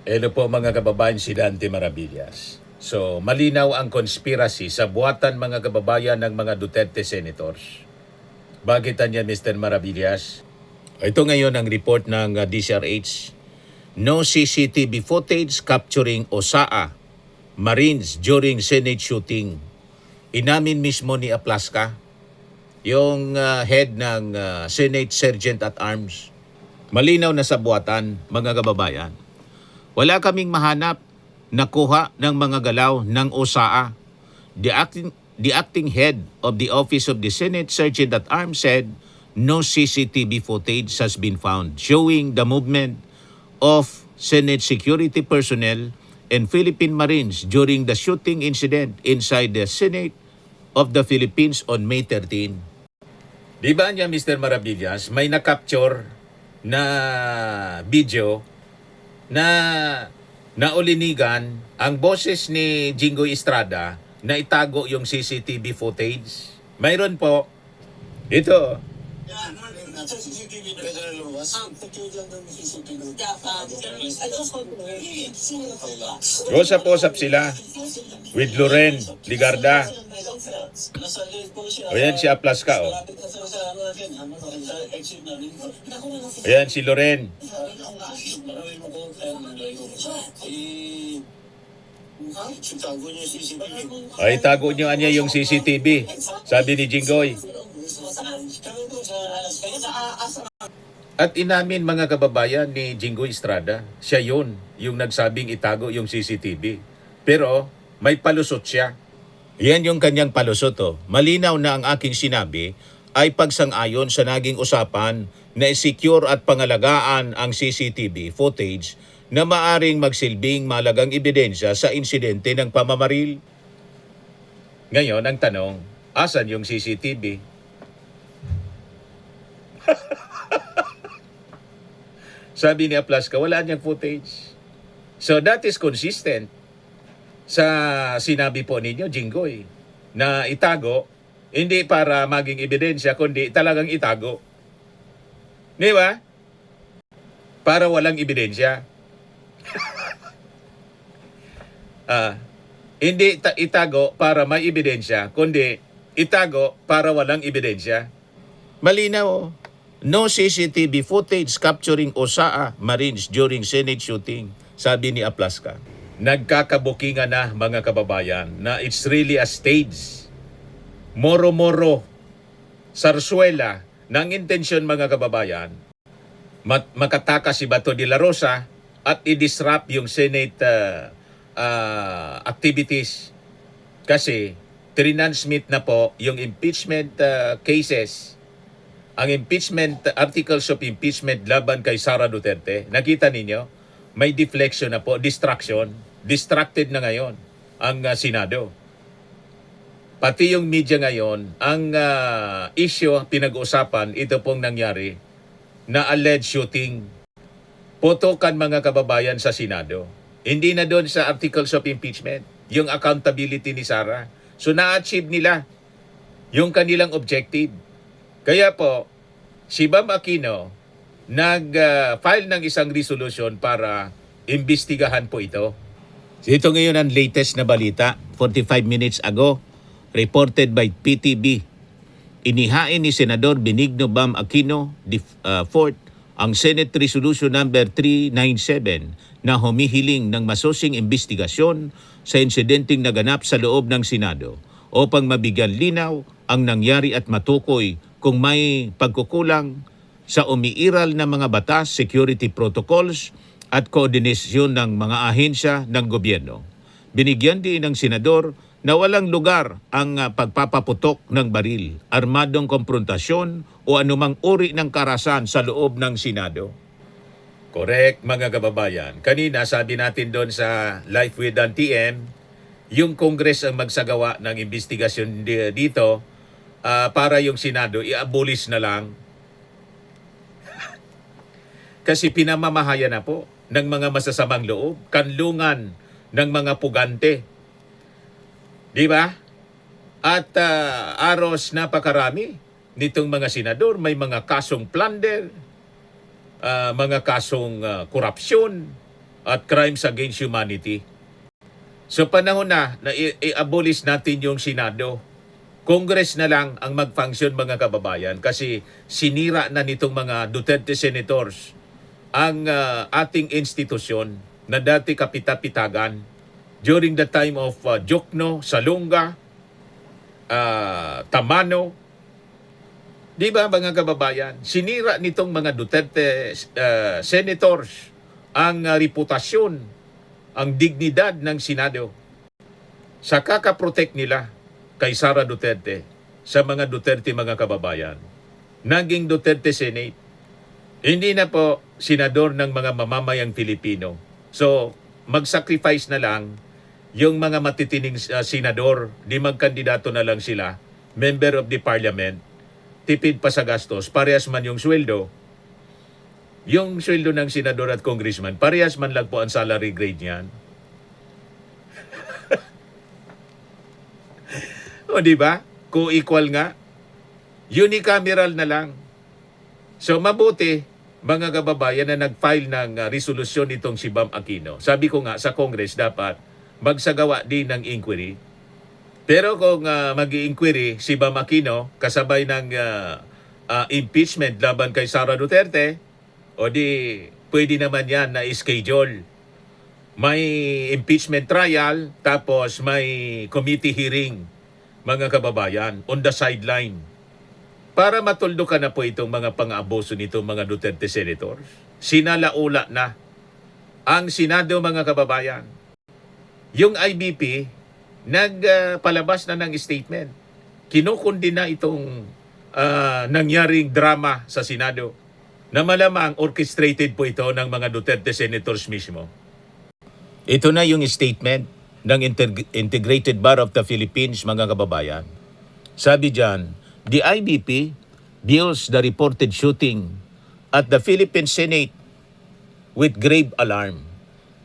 Hello po mga kababayan, si Dante Maravillas. So, malinaw ang conspiracy sa buhatan mga kababayan ng mga Duterte senators. Bakit niya Mr. Maravillas? Ito ngayon ang report ng DCRH. No CCTV footage capturing OSAA Marines during Senate shooting. Inamin mismo ni Aplaska, yung head ng Senate Sergeant at Arms. Malinaw na sa buhatan mga kababayan. Wala kaming mahanap na kuha ng mga galaw ng OSAA. The acting head of the Office of the Senate Sergeant at Arms said no CCTV footage has been found showing the movement of Senate security personnel and Philippine Marines during the shooting incident inside the Senate of the Philippines on May 13. Di ba niya Mr. Maravillas, may na-capture na video na naulinigan ang boses ni Jinggoy Estrada na itago yung CCTV footage. Mayroon po. Ito. Usap-usap sila with Loren Ligarda. O yan si Aplaska. O. Ayan si Loren. Ay, tago niyo anya yung CCTV. Sabi ni Jinggoy. At inamin mga kababayan ni Jinggoy Estrada, siya yun, yung nagsabing itago yung CCTV. Pero may palusot siya. Yan yung kanyang palusot. Oh. Malinaw na ang aking sinabi ay pagsang-ayon sa naging usapan na i-secure at pangalagaan ang CCTV footage na maaring magsilbing malagang ebidensya sa insidente ng pamamaril. Ngayon, ang tanong, asan yung CCTV? Sabi ni Aplaska, wala niyang footage. So that is consistent sa sinabi po ninyo, Jinggoy, na itago, hindi para maging ebidensya, kundi talagang itago. Di ba? Para walang ebidensya. Hindi itago para may ebidensya, kundi itago para walang ebidensya. Malinaw. No CCTV footage capturing OSAA Marines during Senate shooting, sabi ni Aplaska. Nagkakabukingan na mga kababayan na it's really a stage. Moro-moro, sarsuela ng intensyon mga kababayan, makatakas si Bato de la Rosa at i-disrupt yung Senate activities. Kasi trinansmit na po yung impeachment cases, ang impeachment, articles of impeachment laban kay Sara Duterte. Nakita ninyo, may deflection na po, distraction. Distracted na ngayon ang Senado. Pati yung media ngayon, ang issue pinag-uusapan, ito pong nangyari na alleged shooting. Potokan mga kababayan sa Senado. Hindi na doon sa articles of impeachment, yung accountability ni Sara. So na-achieve nila yung kanilang objective. Kaya po, si Bam Aquino nag-file ng isang resolution para imbestigahan po ito. Ito ngayon ang latest na balita, 45 minutes ago, reported by PTV. Inihain ni Senador Benigno Bam Aquino IV ang Senate Resolution number 397 na humihiling ng masusing imbestigasyon sa insidenteng naganap sa loob ng Senado upang mabigyan linaw ang nangyari at matukoy kung may pagkukulang sa umiiral na mga batas, security protocols at koordinasyon ng mga ahensya ng gobyerno. Binigyan din ng senador na walang lugar ang pagpapaputok ng baril, armadong komprontasyon o anumang uri ng karahasan sa loob ng Senado. Correct mga kababayan. Kanina sabi natin doon sa Life with TM, yung Congress ang magsagawa ng investigasyon dito para yung Senado i-abolish na lang. Kasi pinamamahayan na po ng mga masasamang loob, kanlungan ng mga pugante. Di ba? At aros napakarami nitong mga senador, may mga kasong plunder, mga kasong korupsyon, at crimes against humanity. So panahon na i-abolish natin yung Senado. Congress na lang ang mag-function mga kababayan kasi sinira na nitong mga Duterte senators ang ating institusyon na dati kapitapitagan during the time of Jokno, Salonga, Tamano. Di ba mga kababayan? Sinira nitong mga Duterte senators ang reputasyon, ang dignidad ng Senado sa kakaprotect nila kay Sara Duterte sa mga Duterte mga kababayan. Naging Duterte Senate. Hindi na po senador ng mga mamamayang Pilipino. So, mag-sacrifice na lang yung mga matitining senador, di magkandidato na lang sila, member of the parliament, tipid pa sa gastos, parehas man yung sweldo. Yung sweldo ng senador at congressman, parehas man lang po ang salary grade niyan. O di ba? Co-equal nga. Unicameral na lang. So mabuti, mga kababayan na nag-file ng resolusyon itong si Bam Aquino. Sabi ko nga sa Congress dapat magsagawa din ng inquiry. Pero kung mag-i-inquiry si Bam Aquino kasabay ng impeachment laban kay Sara Duterte, o di pwede naman yan na schedule. May impeachment trial tapos may committee hearing, mga kababayan, on the sideline. Para matuldo ka na po itong mga pang-abuso nitong mga Duterte senators. Sinalaula na ang Senado, mga kababayan. Yung IBP, nagpalabas na ng statement. Kinukundina itong nangyaring drama sa Senado na malamang orchestrated po ito ng mga Duterte senators mismo. Ito na yung statement ng Integrated Bar of the Philippines, mga kababayan. Sabi dyan, the IBP views the reported shooting at the Philippine Senate with grave alarm.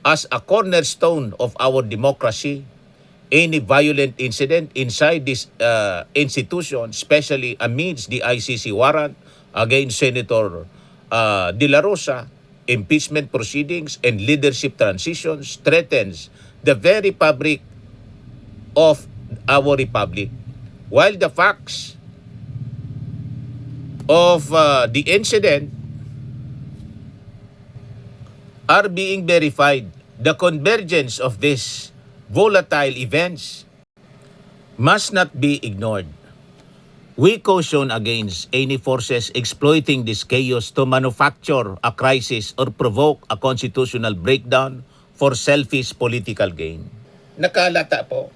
As a cornerstone of our democracy, any violent incident inside this institution, especially amidst the ICC warrant against Senator De La Rosa, impeachment proceedings and leadership transitions threatens the very fabric of our republic. While the facts of the incident are being verified, the convergence of these volatile events must not be ignored. We caution against any forces exploiting this chaos to manufacture a crisis or provoke a constitutional breakdown for selfish political gain. Nakalata po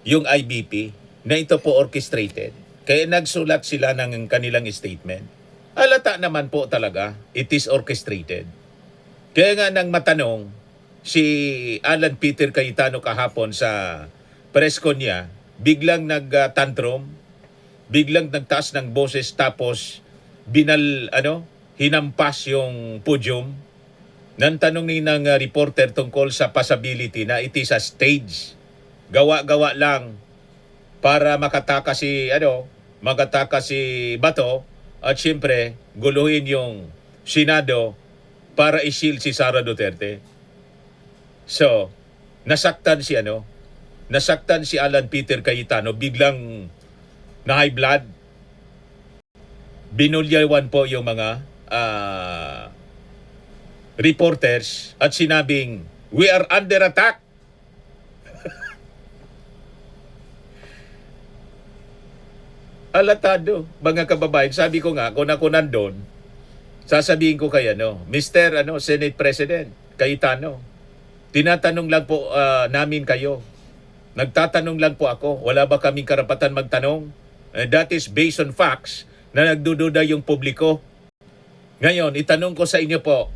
yung IBP na ito po orchestrated. Kaya nagsulat sila ng kanilang statement. Halata naman po talaga, it is orchestrated. Kaya nga nang matanong si Alan Peter Cayetano kahapon sa press con niya, biglang nag-tantrum, biglang nagtaas ng boses tapos hinampas yung podium. Nang tanong ni ng reporter tungkol sa possibility na it is a stage. Gawa-gawa lang para makataka si Bato at siyempre guluhin yung Senado para i-shield si Sara Duterte. So, nasaktan si Alan Peter Cayetano, biglang na high blood. Binulyawan po yung mga reporters at sinabing, we are under attack. Alatado, mga kababayan. Sabi ko nga, kung ako nandun, sasabihin ko kay Mr. Senate President Cayetano, tinatanong lang po namin kayo. Nagtatanong lang po ako. Wala ba kaming karapatan magtanong? That is based on facts na nagdududa yung publiko. Ngayon, itanong ko sa inyo po,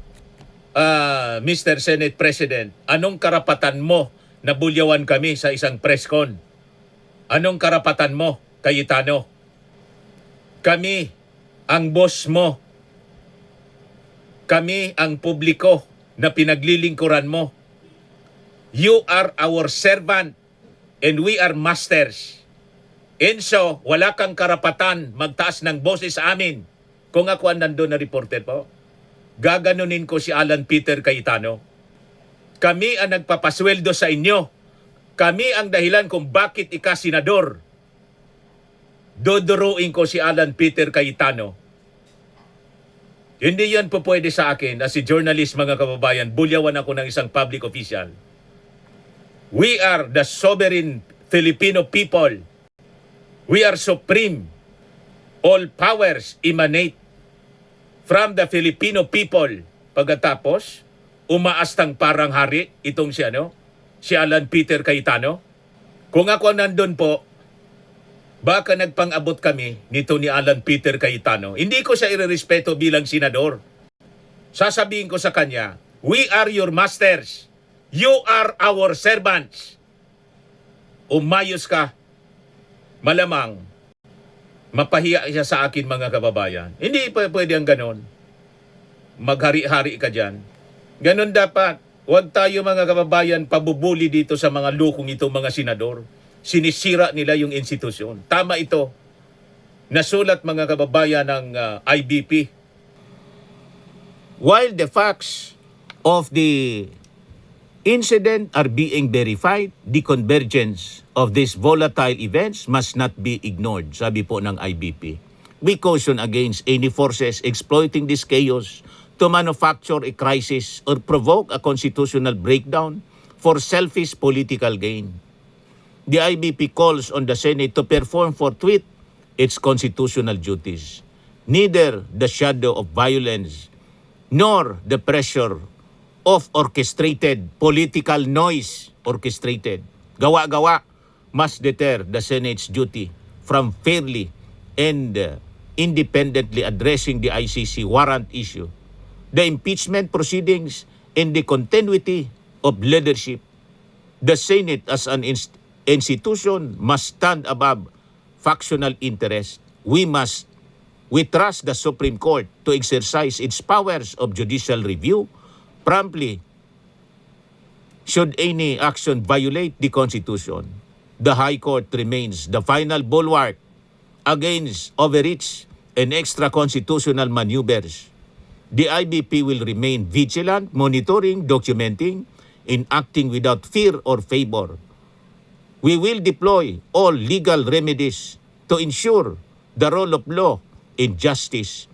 Mr. Senate President, anong karapatan mo na bulyawan kami sa isang press con? Anong karapatan mo, Cayetano? Kami ang boss mo. Kami ang publiko na pinaglilingkuran mo. You are our servant and we are masters. And so, wala kang karapatan magtaas ng boses sa amin. Kung ako ang nandun na reporter po, gaganunin ko si Alan Peter Cayetano. Kami ang nagpapasweldo sa inyo. Kami ang dahilan kung bakit ika-senador. Doduruin ko si Alan Peter Cayetano. Hindi yan po pwede sa akin as si journalist, mga kababayan. Bulyawan ako ng isang public official. We are the sovereign Filipino people. We are supreme. All powers emanate from the Filipino people. Pagkatapos, umaastang parang hari itong si Alan Peter Cayetano. Kung ako nandun po, baka nagpang-abot kami nito ni Alan Peter Cayetano. Hindi ko siya irerespeto bilang senador. Sasabihin ko sa kanya, we are your masters. You are our servants. Umayos ka. Malamang, mapahiya siya sa akin, mga kababayan. Hindi pwede ang ganon. Maghari-hari ka dyan. Ganon dapat. Huwag tayo, mga kababayan, pabubuli dito sa mga lukong ito, mga senador. Sinisira nila yung institusyon. Tama ito. Nasulat, mga kababayan, ng IBP. While the facts of the incident are being verified, the convergence of these volatile events must not be ignored, sabi po ng IBP. We caution against any forces exploiting this chaos to manufacture a crisis or provoke a constitutional breakdown for selfish political gain. The IBP calls on the Senate to perform forthwith its constitutional duties. Neither the shadow of violence nor the pressure of orchestrated political noise, gawa-gawa, must deter the Senate's duty from fairly and independently addressing the ICC warrant issue, the impeachment proceedings, and the continuity of leadership. The Senate as an institution must stand above factional interest. We trust the Supreme Court to exercise its powers of judicial review promptly should any action violate the Constitution. The High Court remains the final bulwark against overreach and extra-constitutional maneuvers. The IBP will remain vigilant, monitoring, documenting, and acting without fear or favor. We will deploy all legal remedies to ensure the rule of law and justice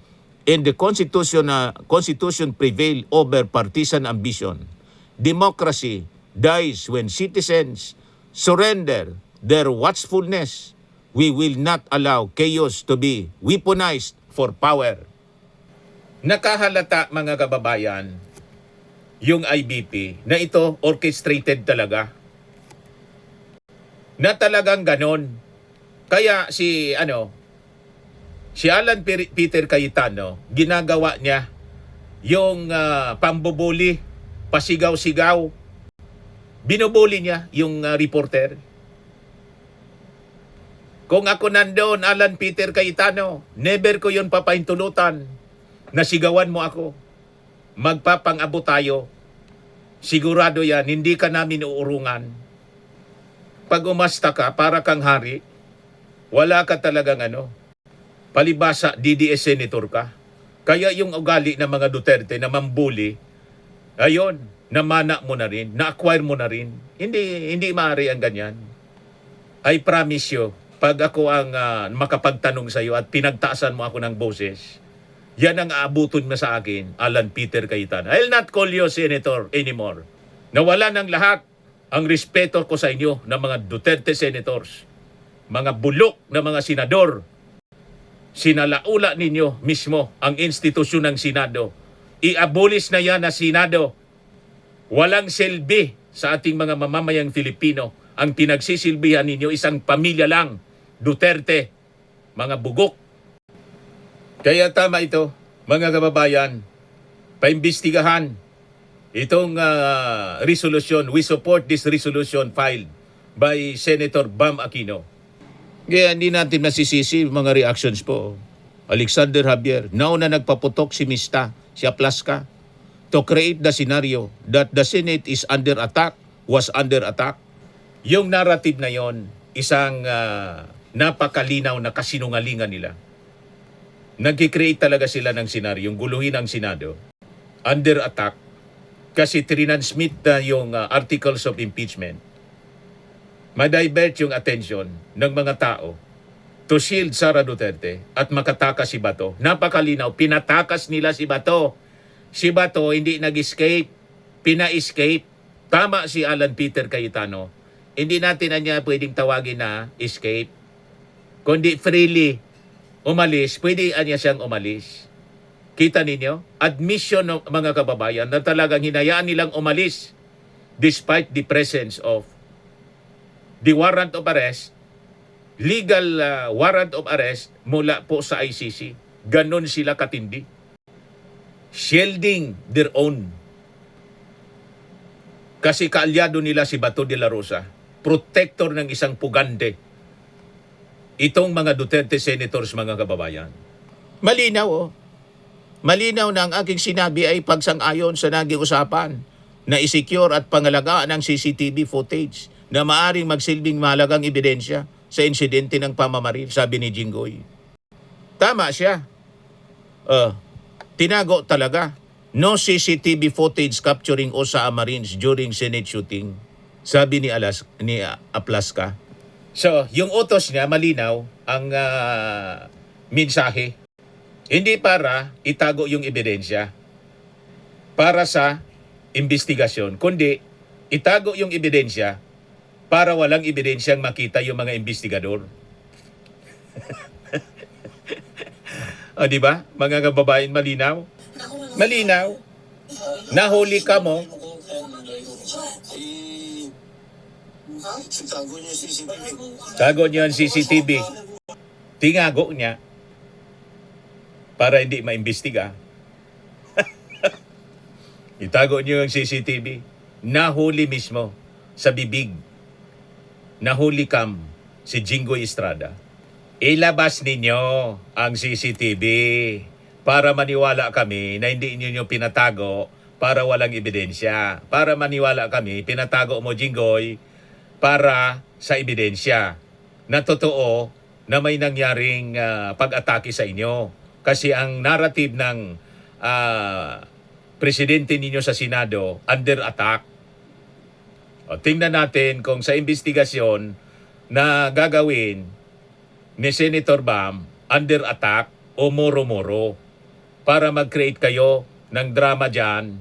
and the Constitution prevail over partisan ambition. Democracy dies when citizens surrender their watchfulness. We will not allow chaos to be weaponized for power. Nakahalata, mga kababayan, yung IBP na ito orchestrated talaga. Na talagang ganon. Kaya si Alan Peter Cayetano, ginagawa niya yung pambubuli, pasigaw-sigaw. Binubuli niya yung reporter. Kung ako nandoon, Alan Peter Cayetano, never ko yun papahintulutan. Nasigawan mo ako. Magpapang-abo tayo. Sigurado yan, hindi ka namin uurungan. Pag umasta ka, para kang hari, wala ka talagang palibasa, DDS senator ka. Kaya yung ugali ng mga Duterte na mambuli, ayun, namana mo na rin, na-acquire mo na rin. Hindi maaari ang ganyan. I promise you, pag ako ang makapagtanong sa iyo at pinagtaasan mo ako ng boses, yan ang aabutin mo sa akin, Alan Peter Cayetano. I'll not call you senator anymore. Nawala ng lahat ang respeto ko sa inyo ng mga Duterte senators, mga bulok na mga senador. Sinalaula ninyo mismo ang institusyon ng Senado. I-abolish na yan na Senado. Walang silbi sa ating mga mamamayang Filipino. Ang pinagsisilbihan ninyo isang pamilya lang, Duterte, mga bugok. Kaya tama ito, mga kababayan, paimbestigahan itong resolution. We support this resolution filed by Senator Bam Aquino. Kaya hindi natin masisisi mga reactions po. Alexander Javier, nauna nagpaputok si Mista, si Aplaska, to create the scenario that the Senate is under attack, was under attack. Yung narrative na yon, isang napakalinaw na kasinungalingan nila. Nag-create talaga sila ng senaryo, yung guluhin ang Senado, under attack. kasi trinansmit na yung articles of impeachment, ma-divert yung attention ng mga tao to shield Sara Duterte at makatakas si Bato. Napakalinaw, pinatakas nila si Bato. Si Bato hindi nag-escape, pina-escape. Tama si Alan Peter Cayetano. Hindi natin niya pwedeng tawagin na escape, kundi freely umalis, pwede niya siyang umalis. Kita ninyo? Admission ng mga kababayan na talagang hinayaan nilang umalis despite the presence of the warrant of arrest, legal warrant of arrest mula po sa ICC. Ganon sila katindi. Shielding their own. Kasi kaalyado nila si Bato de la Rosa, protector ng isang pugante. Itong mga Duterte senators, mga kababayan. Malinaw, oh. Malinaw na ang aking sinabi ay pagsang-ayon sa naging usapan na isecure at pangalagaan ang CCTV footage na maaring magsilbing mahalagang ebidensya sa insidente ng pamamaril, sabi ni Jinggoy. Tama siya. Tinago talaga. No CCTV footage capturing OSA Marines during Senate shooting, sabi ni Aplaska. So, yung utos niya, malinaw ang mensahe. Hindi para itago yung ebidensya para sa investigasyon, kundi itago yung ebidensya para walang ebidensyang makita yung mga investigador. O, di ba? Mga kababayan, malinaw? Malinaw. Nahuli ka mo. Tago niya ang CCTV. Tingago niya para hindi maimbestiga. Itago niyo ang CCTV. Nahuli mismo sa bibig. Nahuli kam si Jinggoy Estrada. Ilabas ninyo ang CCTV para maniwala kami na hindi niyo pinatago para walang ebidensya. Para maniwala kami, pinatago mo, Jinggoy, para sa ebidensya na totoo na may nangyaring pag-atake sa inyo. Kasi ang narrative ng presidente ninyo sa Senado, under attack. O, tingnan natin kung sa investigasyon na gagawin ni Senator Bam, under attack o moro-moro, para mag-create kayo ng drama dyan,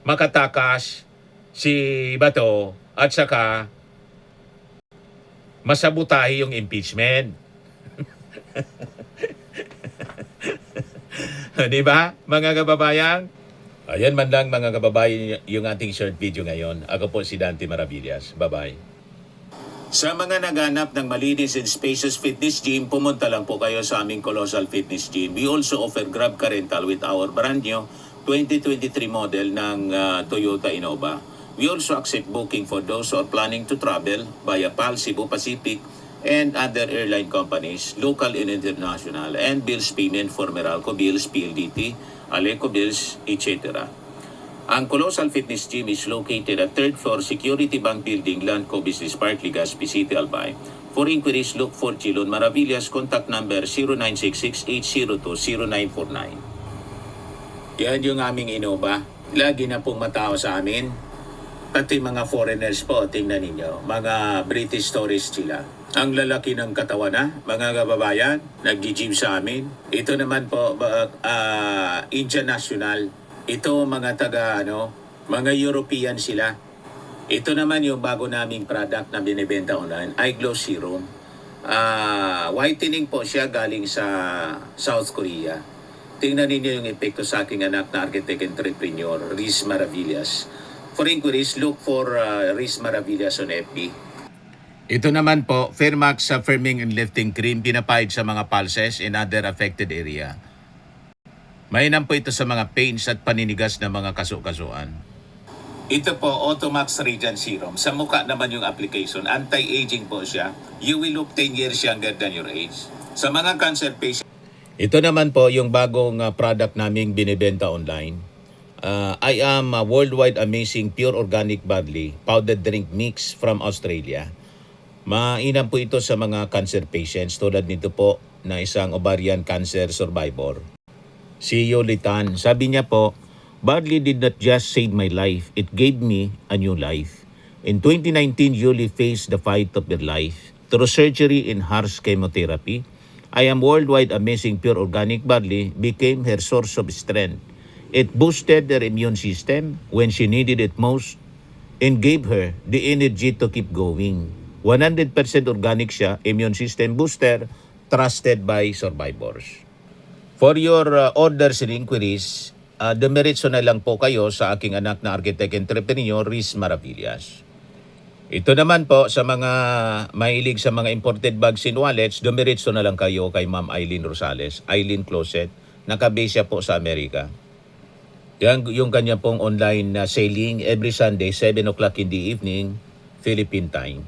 makatakas si Bato at saka masabutahi yung impeachment. Di ba, mga kababayan? Ayan man lang, mga kababayan, yung ating short video ngayon. Ako po si Dante Maravillas. Bye-bye. Sa mga naganap ng malinis and spacious fitness gym, pumunta lang po kayo sa aming Colossal Fitness Gym. We also offer Grab Car Rental with our brand new 2023 model ng Toyota Innova. We also accept booking for those who are planning to travel via PAL, Cebu Pacific, and other airline companies, local and international, and bills payment for Meralco Bills, PLDT, Aleco Bills, etc. Ang Colossal Fitness Gym is located at 3rd floor Security Bank Building, Landco Business Park, Legazpi City, Albay. For inquiries, look for Chilon Maravillas. Contact number 0966-802-0949. Yan yung aming Innova. Lagi na pong matao sa amin. Pati mga foreigners po, tingnan ninyo. Mga British tourists sila. Ang lalaki ng katawan na, mga kababayan, nag-gym sa amin. Ito naman po, Indian National. Ito mga mga European sila. Ito naman yung bago naming product na binibenta online, Eye Glow Serum. Whitening po siya galing sa South Korea. Tingnan ninyo yung epekto sa aking anak na architect entrepreneur, Riz Maravillas. For inquiries, look for Riz Maravillas on FB. Ito naman po, Fairmax Firming and Lifting Cream, pinapahid sa mga pulses in other affected area. Mainam po ito sa mga pains at paninigas na mga kaso-kasuan. Ito po, Automax Radiant Serum. Sa mukha naman yung application. Anti-aging po siya. You will look 10 years younger than your age. Sa mga cancer patients. Ito naman po yung bagong product naming binibenta online. I am Worldwide Amazing Pure Organic Barley Powdered Drink Mix from Australia. Mainam po ito sa mga cancer patients tulad nito po na isang ovarian cancer survivor. Si Yolitan, sabi niya po, Barley did not just save my life, it gave me a new life. In 2019, Julie faced the fight of her life. Through surgery and harsh chemotherapy, I am worldwide amazing pure organic barley became her source of strength. It boosted her immune system when she needed it most and gave her the energy to keep going. 100% organic siya, immune system booster, trusted by survivors. For your orders and inquiries, dumiretso na lang po kayo sa aking anak na architect entrepreneur, Riz Maravillas. Ito naman po sa mga mahilig sa mga imported bags and wallets, dumiretso na lang kayo kay Ma'am Eileen Rosales, Eileen Closet, nakabase siya po sa Amerika. Yan yung kanya pong online na selling every Sunday, 7 o'clock in the evening, Philippine time.